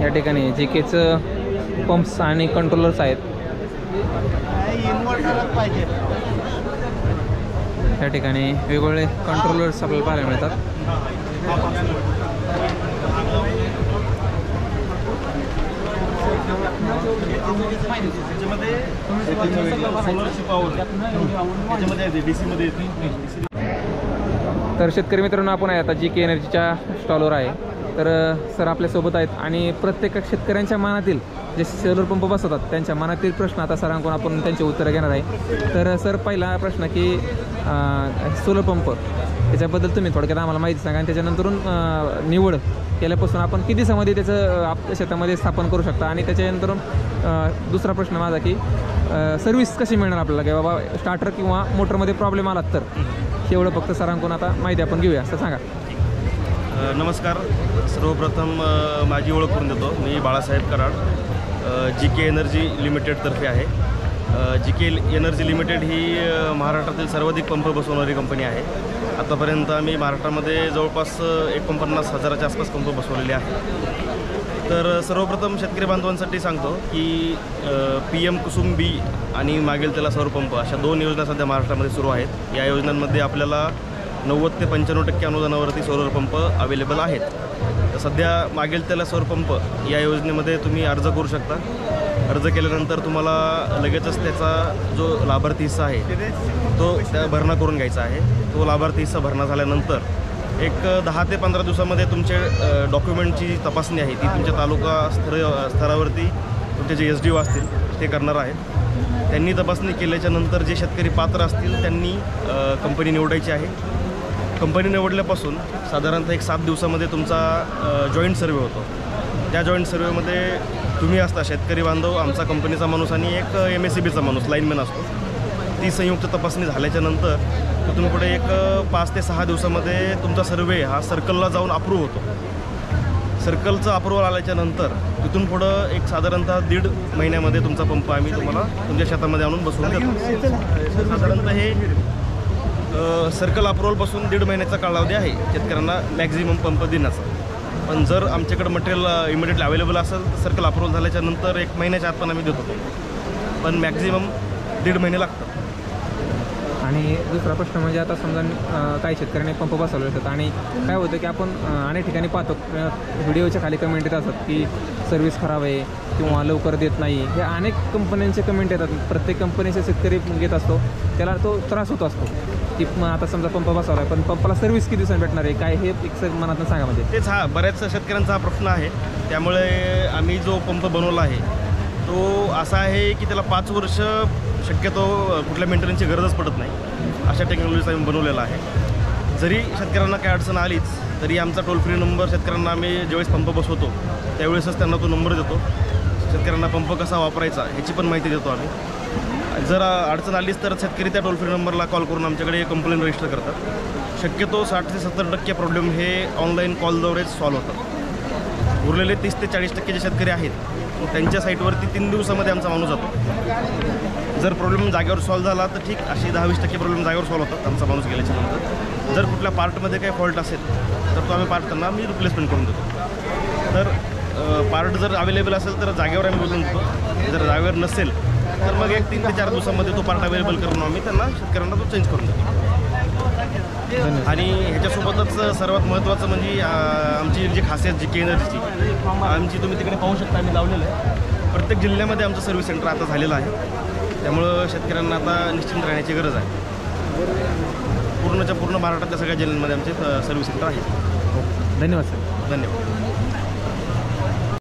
या ठिकाणी जी केचं पंप्स आणि कंट्रोलर्स आहेत या ठिकाणी वेगवेगळे कंट्रोलर्स आपल्याला पाहायला मिळतात. तर शेतकरी मित्रांनो, आपण आहे आता GK एनर्जीच्या स्टॉलवर आहे. तर सर आपल्यासोबत आहेत आणि प्रत्येक शेतकऱ्यांच्या मनातील जे सोलर पंप बसवतात त्यांच्या मनातील प्रश्न आता सरांकडून आपण त्यांचे उत्तरं घेणार आहे. तर सर, पहिला प्रश्न की सोलर पंप त्याच्याबद्दल तुम्ही थोडक्यात आम्हाला माहिती सांगा आणि त्याच्यानंतरून निवड केल्यापासून आपण किती दिवसामध्ये त्याचं आपल्या शेतामध्ये स्थापन करू शकता आणि त्याच्यानंतरून दुसरा प्रश्न माझा की सर्व्हिस कशी मिळणार आपल्याला, की बाबा स्टार्टर किंवा मोटरमध्ये प्रॉब्लेम आला तर एवढं फक्त सरांकडून आता माहिती आपण घेऊया, असं सांगा. नमस्कार. सर्वप्रथम माझी ओळख करून देतो. मी बाळासाहेब कराड, GK एनर्जी लिमिटेडतर्फे आहे. GK एनर्जी लिमिटेड ही महाराष्ट्रातील सर्वाधिक पंप बसवणारी कंपनी आहे. आतापर्यंत आम्ही महाराष्ट्रामध्ये जवळपास 49,000च्या आसपास पंप बसवलेले आहेत. तर सर्वप्रथम शेतकरी बांधवांसाठी सांगतो की PM कुसुम बी आणि मागेल त्याला सौर पंप अशा 2 योजना सध्या महाराष्ट्रामध्ये सुरू आहेत. या योजनांमध्ये आपल्याला 90 ते 95% अनुदानावरती सोलर पंप अवेलेबल आहेत. तर सध्या मागेल त्याला सौर पंप या योजनेमध्ये तुम्ही अर्ज करू शकता. अर्ज केल्यानंतर तुम्हाला लगेचच त्याचा जो लाभार्थी हिस्सा आहे तो त्या भरणा करून घ्यायचा आहे. तो लाभार्थी हिस्सा भरणा झाल्यानंतर एक 10 ते 15 दिवसामध्ये तुमचे डॉक्युमेंटची तपासणी आहे ती तुमच्या तालुका स्तरावरती तुमचे जे SDO असतील ते करणार आहेत. त्यांनी तपासणी केल्याच्या नंतर जे शेतकरी पात्र असतील त्यांनी कंपनी निवडायची आहे. कंपनी निवडल्यापासून साधारणतः एक 7 दिवसामध्ये तुमचा जॉईंट सर्वे होतो. त्या जॉईंट सर्वेमध्ये तुम्ही असता शेतकरी बांधव, आमचा कंपनीचा माणूस आणि एक MSEBचा माणूस लाईनमॅन असतो. ती संयुक्त तपासणी झाल्याच्यानंतर तिथून पुढे एक 5 ते 6 दिवसामध्ये तुमचा सर्वे हा सर्कलला जाऊन अप्रूव्ह होतो. सर्कलचं अप्रूव्हल आल्याच्यानंतर तिथून पुढं एक साधारणतः 1.5 महिन्यामध्ये तुमचा पंप आम्ही तुम्हाला तुमच्या शेतामध्ये आणून बसवून देतो. साधारणतः हे सर्कल अप्रूव्हलपासून 1.5 महिन्याचा कालावधी आहे शेतकऱ्यांना मॅक्झिमम पंप देण्याचा. पण जर आमच्याकडं मटेरियल इमिडिएटली अवेलेबल असेल तर सर्कल अप्रूव्हल झाल्याच्यानंतर 1 महिन्याच्या आत पण आम्ही देतो. पण मॅक्झिमम 1.5 महिने लागतात. आणि दुसरा प्रश्न म्हणजे आता समजा काही शेतकऱ्यांनी पंप बसवले असतात आणि काय होतं की आपण अनेक ठिकाणी पाहतो व्हिडिओच्या खाली कमेंट येत असतात की सर्व्हिस खराब आहे किंवा लवकर देत नाही. हे अनेक कंपन्यांचे कमेंट येतात. प्रत्येक कंपनीचे शेतकरी घेत असतो त्याला तो त्रास होत असतो की आता समजा पंप बसवला आहे पण पंपाला सर्व्हिस किती दिवसांनी भेटणार आहे काय, हे एक मनातून सांगा. म्हणजे तेच बऱ्याच शेतकऱ्यांचा हा प्रश्न आहे. त्यामुळे आम्ही जो पंप बनवला आहे तो असा आहे की त्याला 5 वर्ष शक्यतो कुठल्या मेंटेनन्सची गरजच पडत नाही. अशा टेक्नॉलॉजीचा आम्ही बनवलेला आहे. जरी शेतकऱ्यांना काही अडचण आलीच तरी आमचा टोल फ्री नंबर शेतकऱ्यांना आम्ही ज्यावेळेस पंप बसवतो त्यावेळेसच त्यांना तो नंबर देतो. शेतकऱ्यांना पंप कसा वापरायचा ह्याची पण माहिती देतो आम्ही. जर अडचण आलीच तर शेतकरी त्या टोल फ्री नंबरला कॉल करून आमच्याकडे कंप्लेंट रजिस्टर करतात. शक्यतो 60 ते 70% प्रॉब्लेम हे ऑनलाईन कॉलद्वारेच सॉल्व्ह होतात. उरलेले 30 ते 40% जे शेतकरी आहेत त्यांच्या साईटवरती 3 दिवसामध्ये आमचा माणूस जातो. जर प्रॉब्लेम जागेवर सॉल्व्ह झाला तर ठीक, अशी 10-20% प्रॉब्लेम जागेवर सॉल्व्ह होतात आमचा माणूस गेल्याच्या नंतर. जर कुठल्या पार्टमध्ये काही फॉल्ट असेल तर तो आम्ही पार्ट त्यांना आम्ही रिप्लेसमेंट करून देतो. तर पार्ट जर अवेलेबल असेल तर जागेवर आम्ही बोलून देतो. जर जागेवर नसेल तर मग एक 3 ते 4 दिवसामध्ये तो पार्ट अवेलेबल करून आम्ही त्यांना शेतकऱ्यांना तो चेंज करून देतो. आणि ह्याच्यासोबतच सर्वात महत्त्वाचं म्हणजे आमची जी खासियत GK एनर्जीची आमची तुम्ही तिकडे पाहू शकता आम्ही लावलेलं आहे. प्रत्येक जिल्ह्यामध्ये आमचं सर्व्हिस सेंटर आता झालेलं आहे. त्यामुळं शेतकऱ्यांना आता निश्चिंत राहण्याची गरज आहे. पूर्णच्या पूर्ण महाराष्ट्रातल्या सगळ्या जिल्ह्यांमध्ये आमचे सर्व्हिस सेंटर आहे. धन्यवाद सर. धन्यवाद.